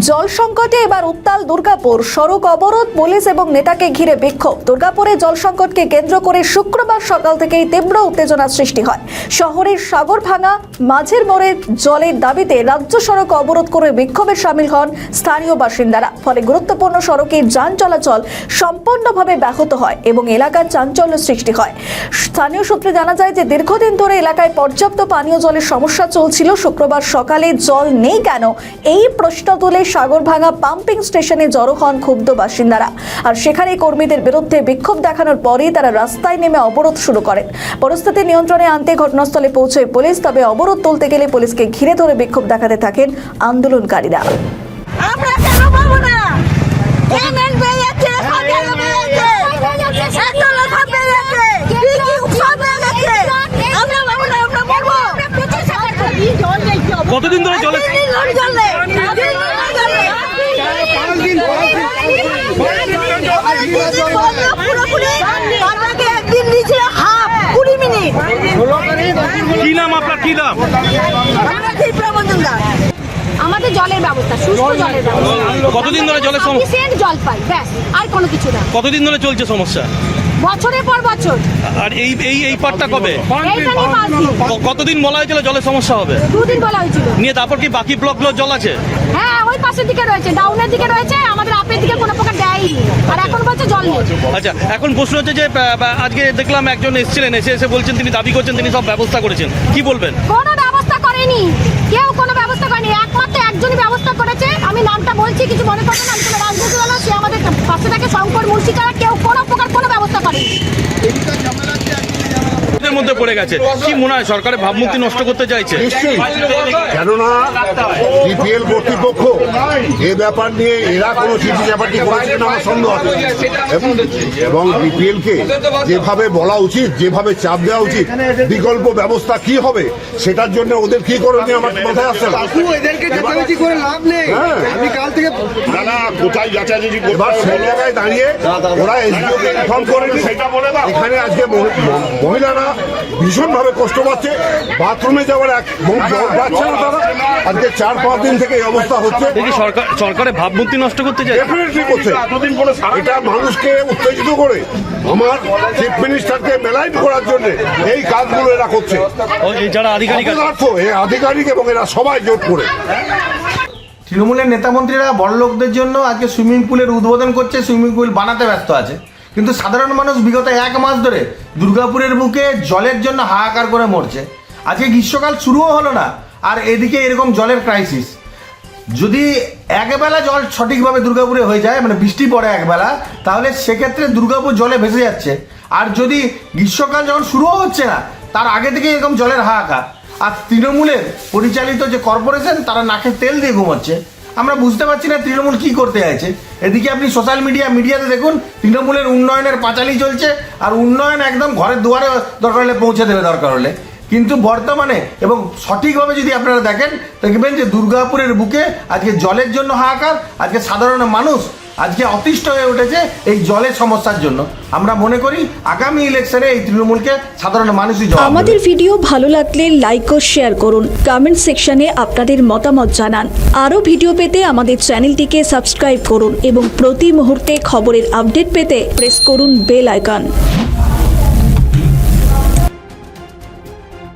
জল সংকটে এবার উত্তাল দুর্গাপুর। সড়ক অবরোধ, পুলিশ এবং নেতাকে ঘিরে বিক্ষোভ। দুর্গাপুরে জল সংকটকে কেন্দ্র করে শুক্রবার সকাল থেকেই তীব্র উত্তেজনার সৃষ্টি হয়। শহরের সাগরভাঙা মাঝের মোড়ে জলের দাবিতে রাজ্য সড়ক অবরোধ করে বিক্ষোভে সামিল হন স্থানীয় বাসিন্দারা। ফলে গুরুত্বপূর্ণ সড়কে যান চলাচল সম্পূর্ণভাবে ব্যাহত হয় এবং এলাকার চাঞ্চল্য সৃষ্টি হয়। স্থানীয় সূত্রে জানা যায় যে দীর্ঘদিন ধরে এলাকায় পর্যাপ্ত পানীয় জলের সমস্যা চলছিল। শুক্রবার সকালে জল নেই কেন এই প্রশ্ন তুলে সাগরভাঙা পাম্পিং স্টেশনে জড়ো হন ক্ষুব্ধ বাসিন্দারা। আর সেখানে কর্মীদের বিরুদ্ধে বিক্ষোভ দেখানোর পরেই তারা রাস্তায় নেমে অবরোধ শুরু করেন। পরিস্থিতি নিয়ন্ত্রণে আনতে ঘটনাস্থলে পৌঁছয় পুলিশ। তবে অবরোধ তুলতে গেলে পুলিশকে ঘিরে ধরে বিক্ষোভ দেখাতে থাকেন আন্দোলনকারীরা। কতদিন ধরে জলে কি নাম আপনার? কি নাম? আমাদের জলের ব্যবস্থা, সুস্থ জলের ব্যবস্থা। কতদিন ধরে জলের সমস্যা? জল পাই, ব্যাস, আর কোনো কিছু না। কতদিন ধরে চলছে সমস্যা? বছরের পর বছর। আর এই পার্টটা কবে? এইটা নিয়ে 5 দিন। কতদিন বলা হয়েছিল জলের সমস্যা হবে? 2 দিন বলা হয়েছিল। নিয়ে তারপর কি বাকি ব্লকগুলো জল আছে? হ্যাঁ, ওই পাশের দিকে রয়েছে, ডাউনের দিকে রয়েছে, আমাদের আপের দিকে কোনো প্রকার দেয়নি। আর এখন বলছে জল নেই। আচ্ছা, এখন প্রশ্ন হচ্ছে যে আজকে দেখলাম একজন এসেছিলেন, এসে বলছেন, তিনি দাবি করছেন তিনি সব ব্যবস্থা করেছেন, কি বলবেন? কোনো ব্যবস্থা করেনি, কেউ কোনো ব্যবস্থা করেনি। একমাত্র একজনই ব্যবস্থা করেছে, আমি নামটা বলছি, কিছু মনে করবেন না, আমি কোনো রাজনীতি বলো, সে আমাদের পাশে থেকে শঙ্কর মুন্সি ছাড়া কেউ কোনো প্রকার কোনো ব্যবস্থা করেনি। মধ্যে পড়ে গেছে, কি মনে হয় সরকারের ভাবমূর্তি নষ্ট করতে চাইছে? নিশ্চয়ই, কেননা বিপিএল কর্তৃপক্ষ এ ব্যাপার নিয়ে এরা কোনো চিঠি ব্যাপারটি করেছেন আমার সন্দেহ আছে। এবং বিপিএল কে যেভাবে বলা উচিত, যেভাবে চাপ দেওয়া উচিত, বিকল্প ব্যবস্থা কি হবে সেটার জন্য ওদের কি করণীয় আমার মাথায় আসছে না। না, কোথায় যাচাযাচি করবার সেই জায়গায় দাঁড়িয়ে ওরা এসডিওকে ইনফর্ম করেনি। এখানে আজকে মহিলারা ভীষণভাবে কষ্ট পাচ্ছে, বাথরুমে যাওয়ার এক জল পাচ্ছে না তারা। আজকে 4-5 দিন থেকে এই অবস্থা হচ্ছে। সরকারের ভাবমূর্তি নষ্ট করতে চাই, ডেফিনেটলি করছে। এটা মানুষকে উত্তেজিত করে আমার চিফ মিনিস্টারকে মেলাইন করার জন্য এই কাজগুলো এরা করছে। যারা আধিকারিক এবং এরা সবাই জোট করে তৃণমূলের নেতামন্ত্রীরা বড়লোকদের জন্য আজকে সুইমিং পুলের উদ্বোধন করছে, সুইমিং পুল বানাতে ব্যস্ত আছে। কিন্তু সাধারণ মানুষ বিগত 1 মাস ধরে দুর্গাপুরের বুকে জলের জন্য হাহাকার করে মরছে। আজকে গ্রীষ্মকাল শুরুও হলো না, আর এদিকে এরকম জলের ক্রাইসিস। যদি একবেলা জল সঠিকভাবে দুর্গাপুরে হয়ে যায়, মানে বৃষ্টি পড়ে একবেলা, তাহলে সেক্ষেত্রে দুর্গাপুর জলে ভেসে যাচ্ছে। আর যদি গ্রীষ্মকাল যখন শুরুও হচ্ছে না, তার আগে থেকে এরকম জলের হাহাকার। আর তৃণমূলের পরিচালিত যে কর্পোরেশন, তারা নাকে তেল দিয়ে ঘুমাচ্ছে। আমরা বুঝতে পারছি না তৃণমূল কি করতে চাইছে। এদিকে আপনি সোশ্যাল মিডিয়াতে দেখুন, তৃণমূলের উন্নয়নের পাঁচালি চলছে, আর উন্নয়ন একদম ঘরের দুয়ারে দরকার হলে পৌঁছে দেবে দরকার হলে। কিন্তু বর্তমানে এবং সঠিকভাবে যদি আপনারা দেখেন, দেখবেন যে দুর্গাপুরের বুকে আজকে জলের জন্য হাহাকার। আজকে সাধারণ মানুষ আজকে অতিষ্ঠ হয়ে উঠেছে এই জলের সমস্যার জন্য। আমরা মনে করি আগামী ইলেকশনে এই তৃণমূলকে সাধারণ মানুষই জবাব দেবে। আমাদের ভিডিও ভালো লাগলে লাইক ও শেয়ার করুন, কমেন্ট সেকশনে আপনাদের মতামত জানান। আরও ভিডিও পেতে আমাদের চ্যানেলটিকে সাবস্ক্রাইব করুন এবং প্রতি মুহূর্তে খবরের আপডেট পেতে প্রেস করুন বেল আইকন।